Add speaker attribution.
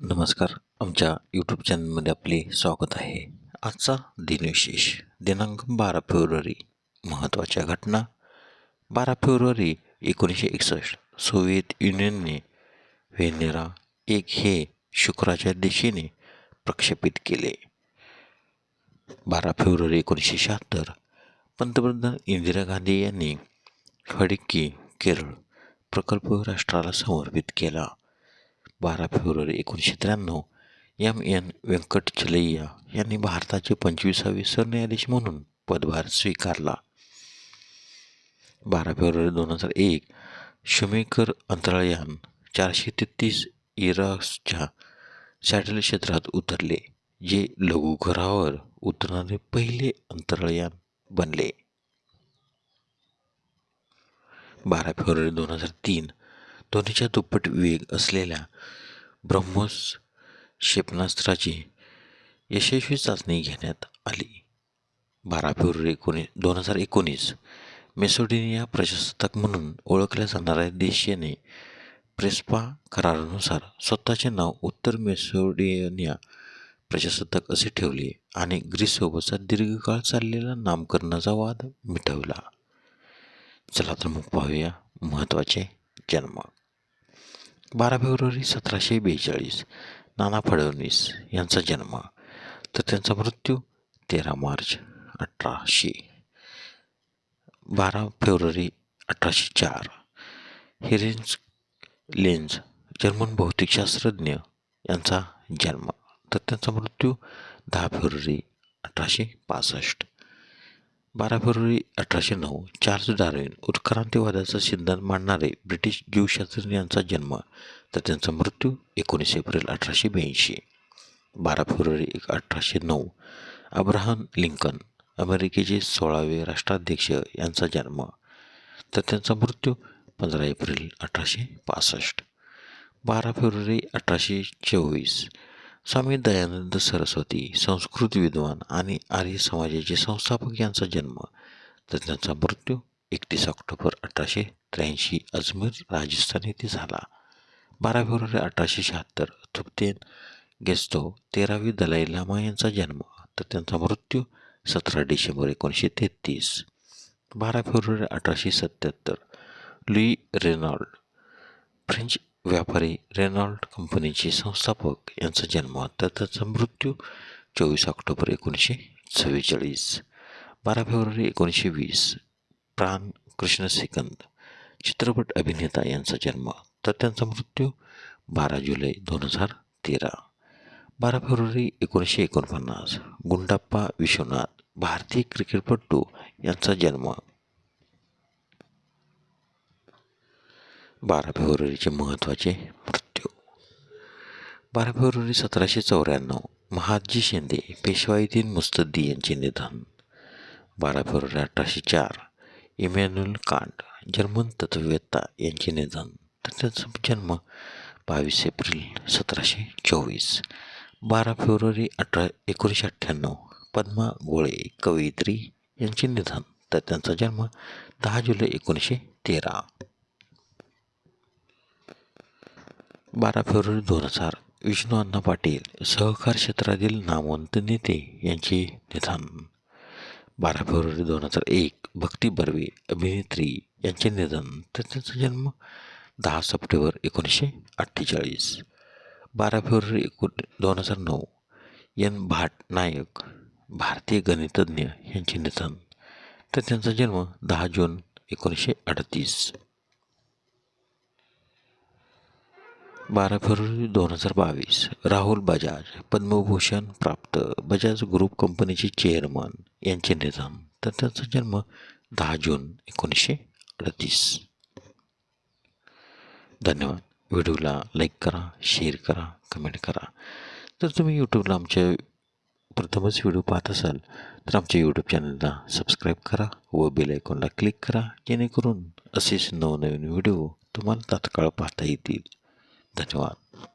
Speaker 1: नमस्कार. आमच्या यूट्यूब चॅनलमध्ये आपले स्वागत आहे. आजचा दिनविशेष दिनांक 12 फेब्रुवारी. महत्त्वाच्या घटना. 12 फेब्रुवारी 1961 सोव्हिएत युनियनने व्हेनेरा 1 हे शुक्राच्या दिशेने प्रक्षेपित केले. 12 फेब्रुवारी 1976 पंतप्रधान इंदिरा गांधी यांनी खडकी केरळ प्रकल्प राष्ट्राला समर्पित केला. 12 फेब्रुवारी 1993 एम. व्यंकटचलैया यांनी भारताचे 25वे सरन्यायाधीश म्हणून पदभार स्वीकारला. 12 फेब्रुवारी 2001 शूमेकर अंतराळयान 433 इरासच्या सॅटेलाइट क्षेत्रात उतरले, जे लघुग्रहावर उतरणारे पहिले अंतराळयान बनले. 12 फेब्रुवारी 2003 ध्वनीच्या दुप्पट वेग असलेल्या ब्रह्मोस क्षेपणास्त्राची यशस्वी चाचणी घेण्यात आली. 12 फेब्रुवारी 2019 मेसिडोनिया प्रजासत्ताक म्हणून ओळखल्या जाणाऱ्या देशाने प्रेस्पा करारानुसार स्वतःचे नाव उत्तर मेसिडोनिया प्रजासत्ताक असे ठेवले आणि ग्रीससोबतचा दीर्घकाळ चाललेला नामकरणाचा वाद मिटवला. चला तर मग पाहूया महत्त्वाचे जन्म. 12 फेब्रुवारी 1742 नाना फडणवीस यांचा जन्म, तर त्यांचा मृत्यू 13 March 1800. 12 February 1804 Herenj Lenz German भौतिकशास्त्रज्ञ यांचा जन्म, तर त्यांचा मृत्यू 10 फेब्रुवारी 1865. 12 फेब्रुवारी 1809 चार्ल्स डार्विन उत्क्रांतीवादाचा सिद्धांत मांडणारे ब्रिटिश जीवशास्त्रज्ञ यांचा जन्म, तर त्यांचा मृत्यू 19 एप्रिल 1882. 12 फेब्रुवारी 1809 अब्राहम लिंकन अमेरिकेचे 16वे राष्ट्राध्यक्ष यांचा जन्म, तर त्यांचा मृत्यू 15 एप्रिल 1865. 12 फेब्रुवारी 1824 स्वामी दयानंद सरस्वती संस्कृत विद्वान आणि आर्य समाजाचे संस्थापक यांचा जन्म, तर त्यांचा मृत्यू 31 ऑक्टोबर 1883 अजमेर राजस्थान येथे झाला. 12 फेब्रुवारी 1876 थुप्तेन गेस्तो 13वी दलाई लामा यांचा जन्म, तर त्यांचा मृत्यू 17 डिसेंबर 1933. 12 फेब्रुवारी 1877 लुई रेनॉल्ड फ्रेंच व्यापारी रेनॉल्ड कंपनीचे संस्थापक यांचा जन्म, तर त्यांचा मृत्यू 24 ऑक्टोबर 1944. 12 फेब्रुवारी 1920 प्राण कृष्ण सेकंद चित्रपट अभिनेता यांचा जन्म, तर त्यांचा मृत्यू 12 जुलै 2013. 12 फेब्रुवारी 1949 गुंडाप्पा विश्वनाथ भारतीय क्रिकेटपटू यांचा जन्म. 12 फेब्रुवारीचे महत्त्वाचे मृत्यू. 12 फेब्रुवारी 1794 महादजी शिंदे पेशवाईदीन मुत्सद्दी यांचे निधन. 12 फेब्रुवारी 1804 इमॅन्युएल कांट जर्मन तत्त्ववेत्ता यांचे निधन, तर त्यांचा जन्म 22 एप्रिल 1724. 12 फेब्रुवारी 1998 पद्मा गोळे कवयित्री यांचे निधन, तर त्यांचा जन्म 10 जुलै 1913. 12 फेब्रुवारी 2000 विष्णू अण्णा पाटील सहकार क्षेत्रातील नामवंत नेते यांचे निधन. 12 फेब्रुवारी 2001 भक्ती बर्वे अभिनेत्री यांचे निधन, तर त्यांचा जन्म 10 सप्टेंबर 1948. 12 February 2009 N. भाट नायक भारतीय गणितज्ञ यांचे निधन, तर त्यांचा जन्म 10 जून 1938. 12 फेब्रुवारी 2022 राहुल बजाज पद्मभूषण प्राप्त बजाज ग्रुप कंपनीचे चेअरमन यांचे निधन, तर त्यांचा जन्म 10 जून 1938. धन्यवाद. व्हिडिओला लाईक करा, शेअर करा, कमेंट करा. जर तुम्ही यूट्यूबला आमच्या प्रथमच व्हिडिओ पाहत असाल तर आमच्या यूट्यूब चॅनलला सबस्क्राईब करा व बेल आयकॉनला क्लिक करा, जेणेकरून असेच नवनवीन व्हिडिओ तुम्हाला तात्काळ पाहता येतील. धन्यवाद.